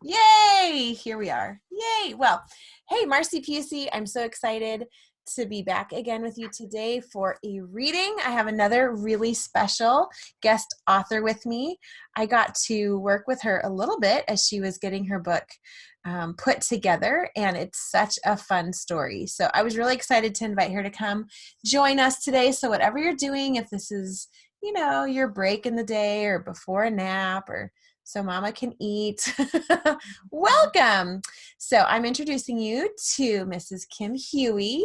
Yay! Here we are. Yay! Well, hey, Marcy Pusey, I'm so excited to be back again with you today for a reading. I have another really special guest author with me. I got to work with her a little bit as she was getting her book put together, and it's such a fun story. So I was really excited to invite her to come join us today. So whatever you're doing, if this is, your break in the day or before a nap or so mama can eat, welcome. So I'm introducing you to Mrs. Kim Hughey,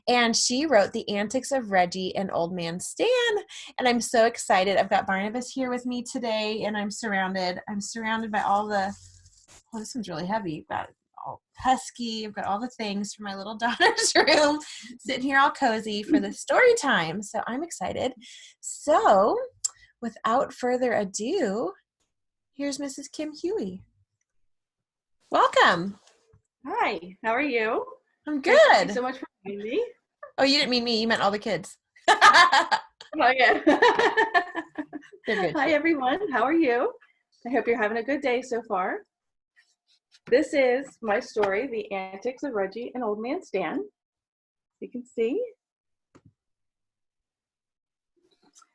and she wrote The Antics of Reggie and Old Man Stan. And I'm so excited. I've got Barnabas here with me today, and I'm surrounded by all the, oh, this one's really heavy. I've got all husky. I've got all the things for my little daughter's room, sitting here all cozy for the story time. So I'm excited. So without further ado, here's Mrs. Kim Hughey. Welcome. Hi, how are you? I'm good. Thank you so much for having me. Oh, you didn't mean me. You meant all the kids. Oh, yeah. They're good. Hi, everyone. How are you? I hope you're having a good day so far. This is my story, The Antics of Reggie and Old Man Stan. You can see.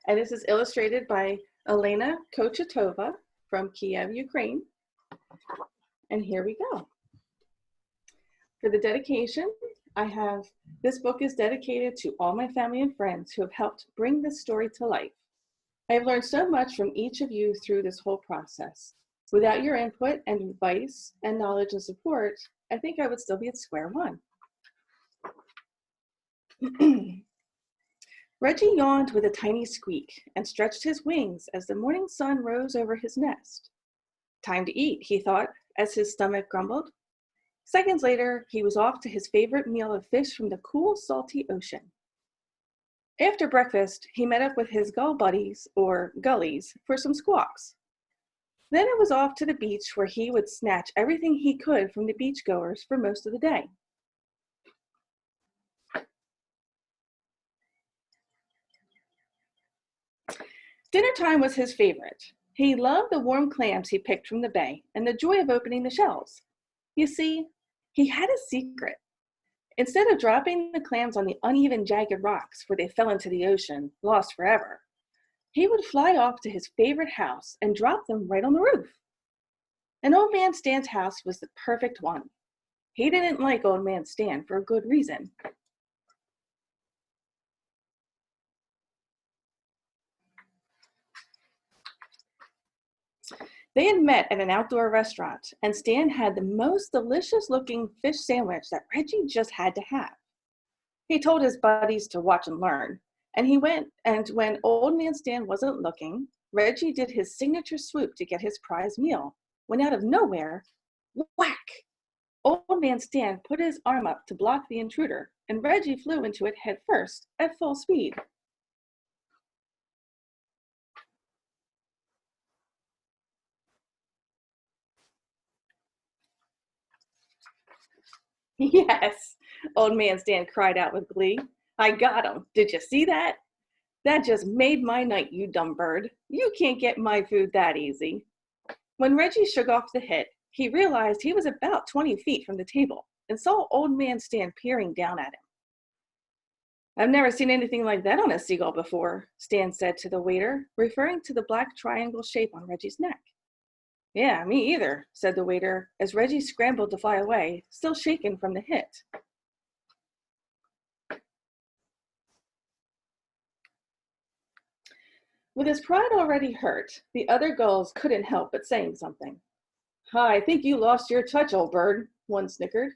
And this is illustrated by Elena Kochetova from Kiev, Ukraine. And here we go. For the dedication, this book is dedicated to all my family and friends who have helped bring this story to life. I have learned so much from each of you through this whole process. Without your input and advice and knowledge and support, I think I would still be at square one. Reggie yawned with a tiny squeak and stretched his wings as the morning sun rose over his nest. Time to eat, he thought, as his stomach grumbled. Seconds later, he was off to his favorite meal of fish from the cool, salty ocean. After breakfast, he met up with his gull buddies, or gullies, for some squawks. Then it was off to the beach where he would snatch everything he could from the beachgoers for most of the day. Dinner time was his favorite. He loved the warm clams he picked from the bay and the joy of opening the shells. You see, he had a secret. Instead of dropping the clams on the uneven, jagged rocks where they fell into the ocean, lost forever, he would fly off to his favorite house and drop them right on the roof. And Old Man Stan's house was the perfect one. He didn't like Old Man Stan for a good reason. They had met at an outdoor restaurant, and Stan had the most delicious-looking fish sandwich that Reggie just had to have. He told his buddies to watch and learn, and when Old Man Stan wasn't looking, Reggie did his signature swoop to get his prize meal, when out of nowhere, whack! Old Man Stan put his arm up to block the intruder, and Reggie flew into it head first at full speed. Yes, Old Man Stan cried out with glee. I got him. Did you see that? That just made my night, you dumb bird. You can't get my food that easy. When Reggie shook off the hit, he realized he was about 20 feet from the table and saw Old Man Stan peering down at him. I've never seen anything like that on a seagull before, Stan said to the waiter, referring to the black triangle shape on Reggie's neck. Yeah, me either, said the waiter, as Reggie scrambled to fly away, still shaken from the hit. With his pride already hurt, the other gulls couldn't help but saying something. I think you lost your touch, old bird, one snickered.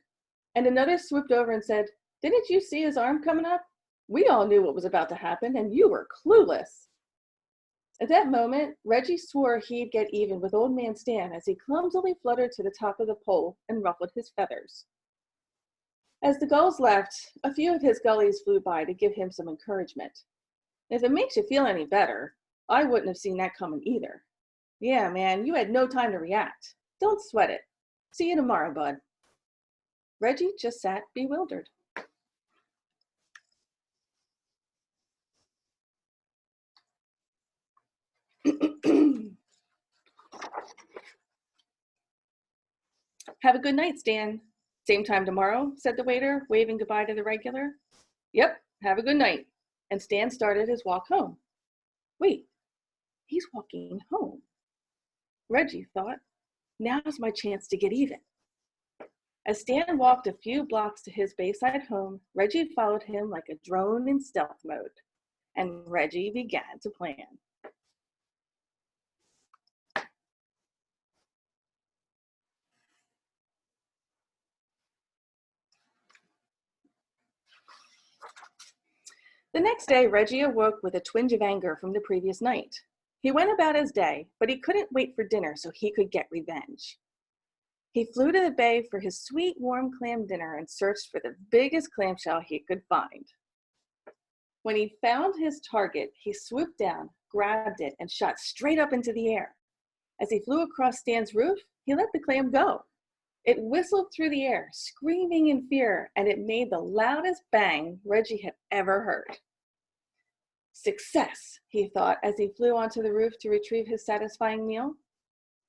And another swooped over and said, Didn't you see his arm coming up? We all knew what was about to happen, and you were clueless. At that moment, Reggie swore he'd get even with Old Man Stan as he clumsily fluttered to the top of the pole and ruffled his feathers. As the gulls left, a few of his gullies flew by to give him some encouragement. If it makes you feel any better, I wouldn't have seen that coming either. Yeah, man, you had no time to react. Don't sweat it. See you tomorrow, bud. Reggie just sat bewildered. Have a good night, Stan. Same time tomorrow, said the waiter, waving goodbye to the regular. Yep, have a good night. And Stan started his walk home. Wait, he's walking home. Reggie thought, now's my chance to get even. As Stan walked a few blocks to his Bayside home, Reggie followed him like a drone in stealth mode. And Reggie began to plan. The next day, Reggie awoke with a twinge of anger from the previous night. He went about his day, but he couldn't wait for dinner so he could get revenge. He flew to the bay for his sweet, warm clam dinner and searched for the biggest clamshell he could find. When he found his target, he swooped down, grabbed it, and shot straight up into the air. As he flew across Stan's roof, he let the clam go. It whistled through the air, screaming in fear, and it made the loudest bang Reggie had ever heard. Success, he thought as he flew onto the roof to retrieve his satisfying meal.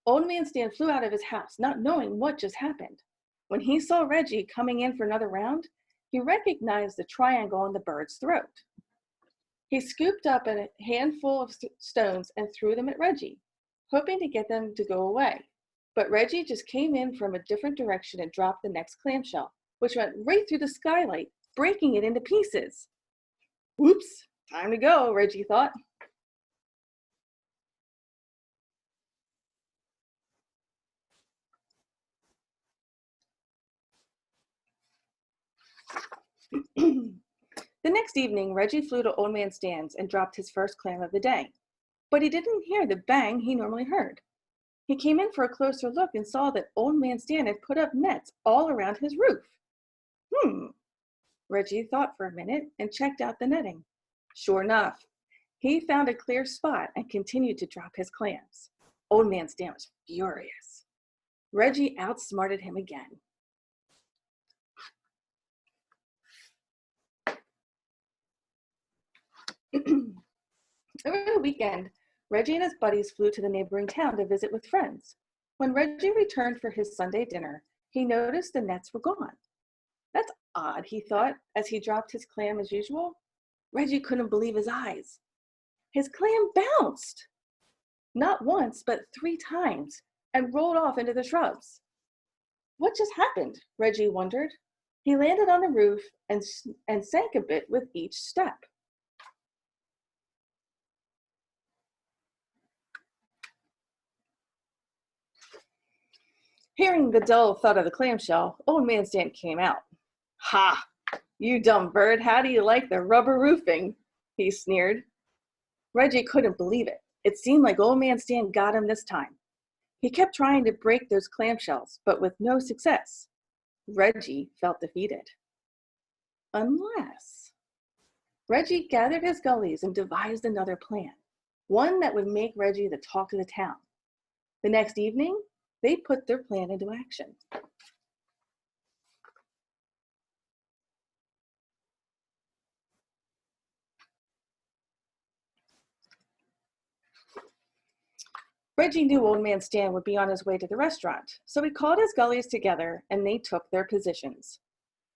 Old Man Stan flew out of his house, not knowing what just happened. When he saw Reggie coming in for another round, he recognized the triangle on the bird's throat. He scooped up a handful of stones and threw them at Reggie, hoping to get them to go away. But Reggie just came in from a different direction and dropped the next clamshell, which went right through the skylight, breaking it into pieces. Whoops, time to go, Reggie thought. The next evening, Reggie flew to Old Man Stan's and dropped his first clam of the day. But he didn't hear the bang he normally heard. He came in for a closer look and saw that Old Man Stan had put up nets all around his roof. Reggie thought for a minute and checked out the netting. Sure enough, he found a clear spot and continued to drop his clams. Old Man Stan was furious. Reggie outsmarted him again. Over the weekend, Reggie and his buddies flew to the neighboring town to visit with friends. When Reggie returned for his Sunday dinner, he noticed the nets were gone. That's odd, he thought, as he dropped his clam as usual. Reggie couldn't believe his eyes. His clam bounced! Not once, but 3 times, and rolled off into the shrubs. What just happened? Reggie wondered. He landed on the roof and sank a bit with each step. Hearing the dull thud of the clamshell, Old Man Stan came out. Ha! You dumb bird, how do you like the rubber roofing? He sneered. Reggie couldn't believe it. It seemed like Old Man Stan got him this time. He kept trying to break those clamshells, but with no success. Reggie felt defeated. Unless... Reggie gathered his gullies and devised another plan, one that would make Reggie the talk of the town. The next evening, they put their plan into action. Reggie knew Old Man Stan would be on his way to the restaurant, so he called his gullies together and they took their positions.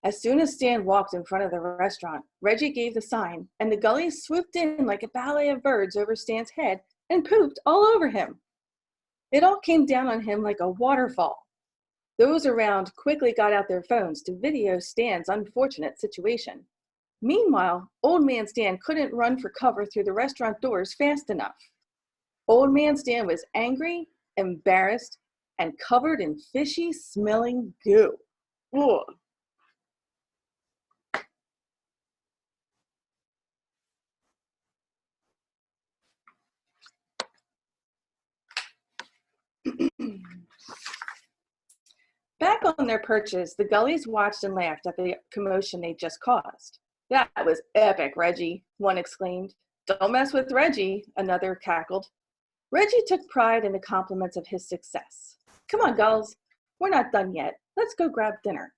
As soon as Stan walked in front of the restaurant, Reggie gave the sign, and the gullies swooped in like a ballet of birds over Stan's head and pooped all over him. It all came down on him like a waterfall. Those around quickly got out their phones to video Stan's unfortunate situation. Meanwhile, Old Man Stan couldn't run for cover through the restaurant doors fast enough. Old Man Stan was angry, embarrassed, and covered in fishy smelling goo. Ugh. Back on their perches, the gullies watched and laughed at the commotion they just caused. That was epic, Reggie, one exclaimed. Don't mess with Reggie, another cackled. Reggie took pride in the compliments of his success. Come on, gulls, we're not done yet. Let's go grab dinner.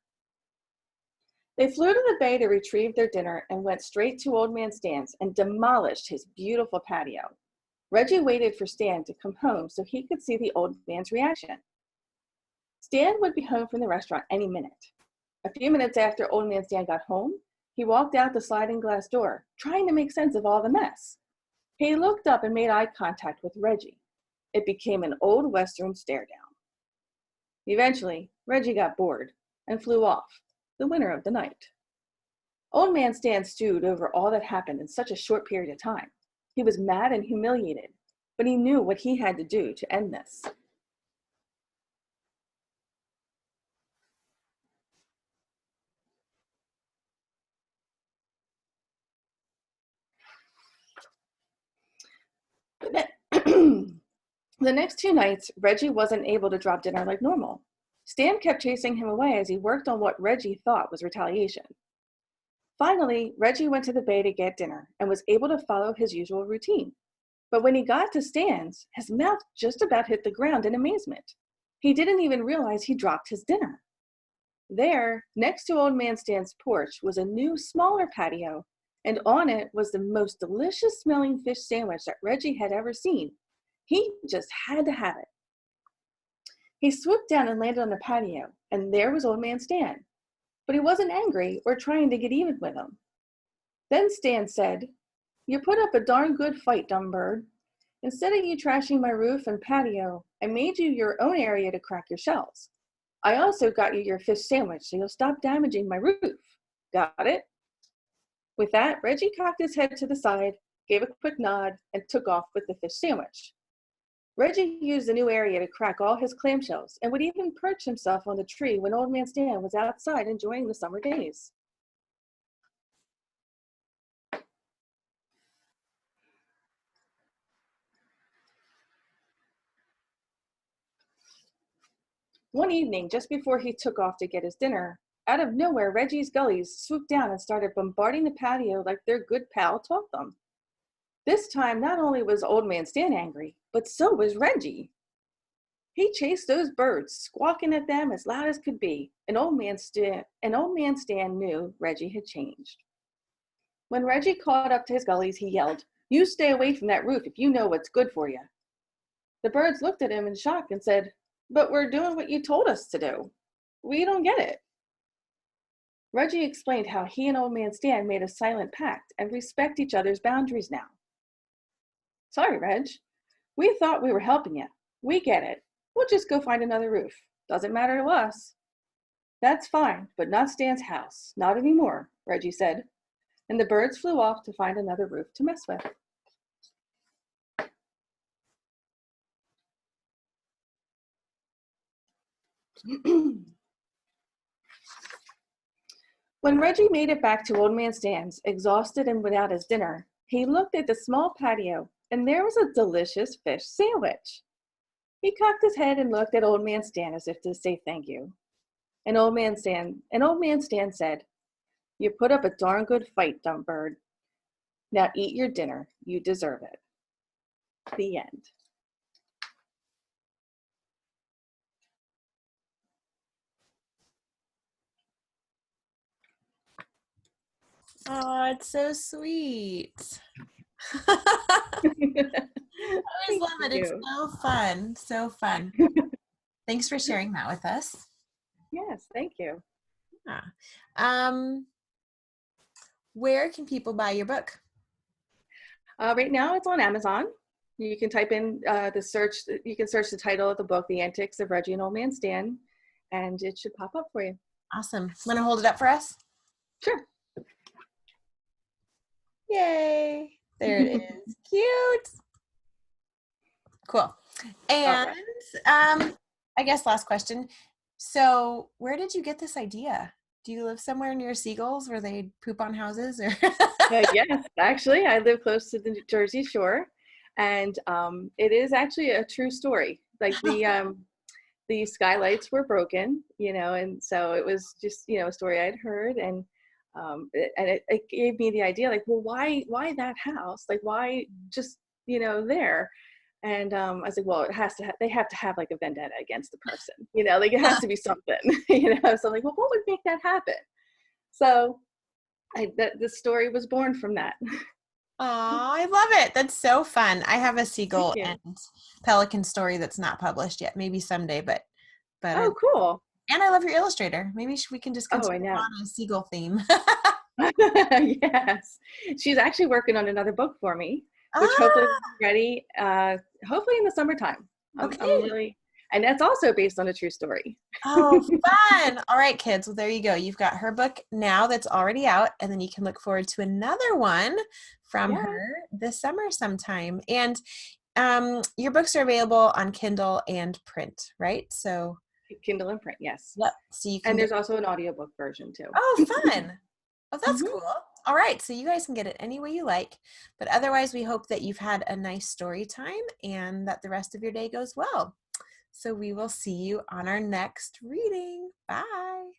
They flew to the bay to retrieve their dinner and went straight to Old Man Stan's and demolished his beautiful patio. Reggie waited for Stan to come home so he could see the old man's reaction. Stan would be home from the restaurant any minute. A few minutes after Old Man Stan got home, he walked out the sliding glass door, trying to make sense of all the mess. He looked up and made eye contact with Reggie. It became an old Western stare down. Eventually, Reggie got bored and flew off, the winner of the night. Old Man Stan stewed over all that happened in such a short period of time. He was mad and humiliated, but he knew what he had to do to end this. The next 2 nights, Reggie wasn't able to drop dinner like normal. Stan kept chasing him away as he worked on what Reggie thought was retaliation. Finally, Reggie went to the bay to get dinner and was able to follow his usual routine. But when he got to Stan's, his mouth just about hit the ground in amazement. He didn't even realize he dropped his dinner. There, next to Old Man Stan's porch, was a new, smaller patio, and on it was the most delicious smelling fish sandwich that Reggie had ever seen. He just had to have it. He swooped down and landed on the patio, and there was Old Man Stan. But he wasn't angry or trying to get even with him. Then Stan said, "You put up a darn good fight, dumb bird. Instead of you trashing my roof and patio, I made you your own area to crack your shells. I also got you your fish sandwich, so you'll stop damaging my roof. Got it?" With that, Reggie cocked his head to the side, gave a quick nod, and took off with the fish sandwich. Reggie used the new area to crack all his clamshells and would even perch himself on the tree when Old Man Stan was outside enjoying the summer days. One evening, just before he took off to get his dinner, out of nowhere, Reggie's gullies swooped down and started bombarding the patio like their good pal taught them. This time, not only was Old Man Stan angry, but so was Reggie. He chased those birds, squawking at them as loud as could be, and Old Man Stan knew Reggie had changed. When Reggie caught up to his gullies, he yelled, "You stay away from that roof if you know what's good for you." The birds looked at him in shock and said, "But we're doing what you told us to do. We don't get it." Reggie explained how he and Old Man Stan made a silent pact and respect each other's boundaries now. "Sorry, Reg. We thought we were helping you. We get it. We'll just go find another roof. Doesn't matter to us." "That's fine, but not Stan's house. Not anymore," Reggie said. And the birds flew off to find another roof to mess with. When Reggie made it back to Old Man Stan's, exhausted and without his dinner, he looked at the small patio, and there was a delicious fish sandwich. He cocked his head and looked at Old Man Stan as if to say thank you. And Old Man Stan said, "You put up a darn good fight, dumb bird. Now eat your dinner. You deserve it." The end. Oh, it's so sweet. I always love it. It's so fun. So fun. Thanks for sharing that with us. Yes, thank you. Yeah. Where can people buy your book? Right now it's on Amazon. You can type in you can search the title of the book, The Antics of Reggie and Old Man Stan, and it should pop up for you. Awesome. Want to hold it up for us? Sure. Yay. There it is. Cute. Cool. And I guess last question. So where did you get this idea? Do you live somewhere near seagulls where they poop on houses? Or Yes, actually, I live close to the Jersey Shore, and it is actually a true story. Like the skylights were broken, and so it was just a story I'd heard, and it gave me the idea, like, well, why that house? Like, why just there? And I was like, well, they have to have like a vendetta against the person, like it has to be something, So I'm like, well, what would make that happen? So the story was born from that. Oh, I love it. That's so fun. I have a seagull and pelican story that's not published yet. Maybe someday, but But Oh, cool. and I love your illustrator. Maybe we can just Oh, I continue know. on a seagull theme. Yes. She's actually working on another book for me, which hopefully will Ah, be ready, hopefully in the summertime. I'm okay. really, and that's also based on a true story. Oh, fun. All right, kids. Well, there you go. You've got her book now that's already out, and then you can look forward to another one from Yeah, her this summer sometime. And your books are available on Kindle and print, right? So, Kindle and print, yes. yep. So you can And get, there's also an audiobook version too. oh, fun. Oh, that's Hmm. cool. All right. So you guys can get it any way you like. But otherwise, we hope that you've had a nice story time and that the rest of your day goes well. So we will see you on our next reading. Bye.